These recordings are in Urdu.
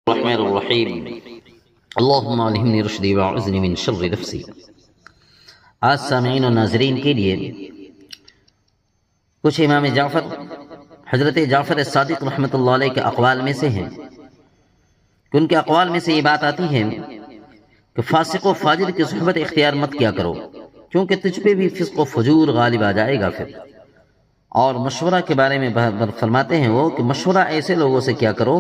الرحمن الرحیم اللہم الہمنی رشدی واعذنی من شر نفسی۔ آج سامعین و ناظرین کے لیے کچھ امام جعفر حضرت جعفر صادق رحمۃ اللہ علیہ کے اقوال میں سے ہیں کہ ان کے اقوال میں سے یہ بات آتی ہے کہ فاسق و فاجر کی صحبت اختیار مت کیا کرو، کیونکہ تجھ پہ بھی فسق و فجور غالب آ جائے گا پھر۔ اور مشورہ کے بارے میں فرماتے ہیں وہ کہ مشورہ ایسے لوگوں سے کیا کرو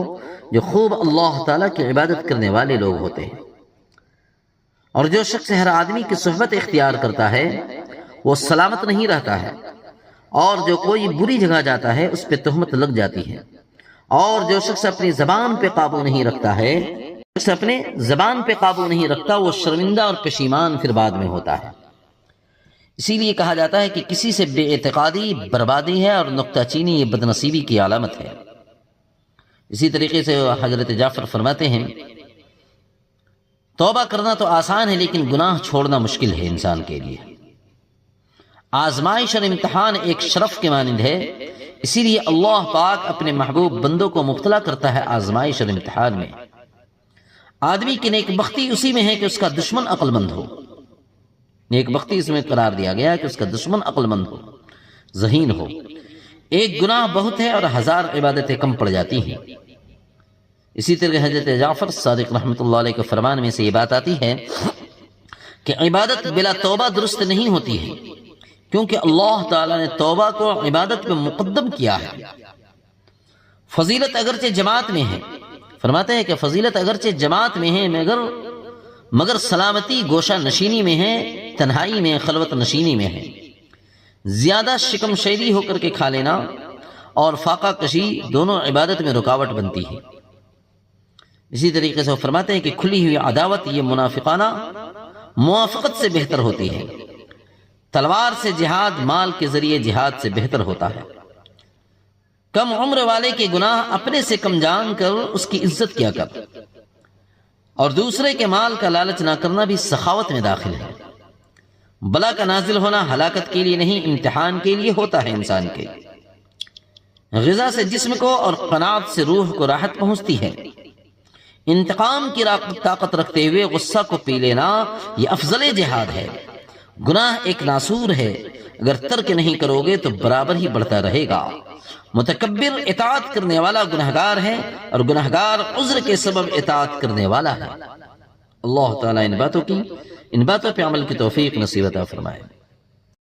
جو خوب اللہ تعالیٰ کی عبادت کرنے والے لوگ ہوتے ہیں، اور جو شخص ہر آدمی کی صحبت اختیار کرتا ہے وہ سلامت نہیں رہتا ہے، اور جو کوئی بری جگہ جاتا ہے اس پہ تہمت لگ جاتی ہے، اور جو شخص اپنی زبان پہ قابو نہیں رکھتا ہے وہ شرمندہ اور پشیمان پھر بعد میں ہوتا ہے۔ اسی لیے کہا جاتا ہے کہ کسی سے بے اعتقادی بربادی ہے اور نکتہ چینی یہ بدنصیبی کی علامت ہے۔ اسی طریقے سے حضرت جعفر فرماتے ہیں توبہ کرنا تو آسان ہے لیکن گناہ چھوڑنا مشکل ہے انسان کے لیے۔ آزمائش اور امتحان ایک شرف کے مانند ہے، اسی لیے اللہ پاک اپنے محبوب بندوں کو مبتلا کرتا ہے آزمائش اور امتحان میں۔ آدمی کی نیک بختی اسی میں ہے کہ اس کا دشمن عقل مند ہو۔ نیک بختی اس میں قرار دیا گیا کہ اس کا دشمن عقل مند ہو، ذہین ہو۔ ایک گناہ بہت ہے اور ہزار عبادتیں کم پڑ جاتی ہیں۔ اسی طرح حضرت جعفر صادق رحمۃ اللہ علیہ کے فرمان میں سے یہ بات آتی ہے کہ عبادت بلا توبہ درست نہیں ہوتی ہے، کیونکہ اللہ تعالیٰ نے توبہ کو عبادت پہ مقدم کیا ہے۔ فضیلت اگرچہ جماعت میں ہے، فرماتے ہیں کہ فضیلت اگرچہ جماعت میں ہے مگر سلامتی گوشہ نشینی میں ہے، تنہائی میں، خلوت نشینی میں ہے۔ زیادہ شکم شیری ہو کر کے کھا لینا اور فاقہ کشی دونوں عبادت میں رکاوٹ بنتی ہے۔ اسی طریقے سے وہ فرماتے ہیں کہ کھلی ہوئی عداوت یہ منافقانہ موافقت سے بہتر ہوتی ہے۔ تلوار سے جہاد مال کے ذریعے جہاد سے بہتر ہوتا ہے۔ کم عمر والے کے گناہ اپنے سے کم جان کر اس کی عزت کیا کر، اور دوسرے کے مال کا لالچ نہ کرنا بھی سخاوت میں داخل ہے۔ بلا کا نازل ہونا ہلاکت کے لیے نہیں، امتحان کے لیے ہوتا ہے انسان کے۔ غذا سے جسم کو اور قناعت سے روح کو راحت پہنچتی ہے۔ انتقام کی طاقت رکھتے ہوئے غصہ کو پی لینا یہ افضل جہاد ہے۔ گناہ ایک ناسور ہے، اگر ترک نہیں کرو گے تو برابر ہی بڑھتا رہے گا۔ متکبر اطاعت کرنے والا گنہگار ہے، اور گنہگار عذر کے سبب اطاعت کرنے والا ہے۔ اللہ تعالیٰ ان باتوں پہ عمل کی توفیق نصیب عطا فرمائے۔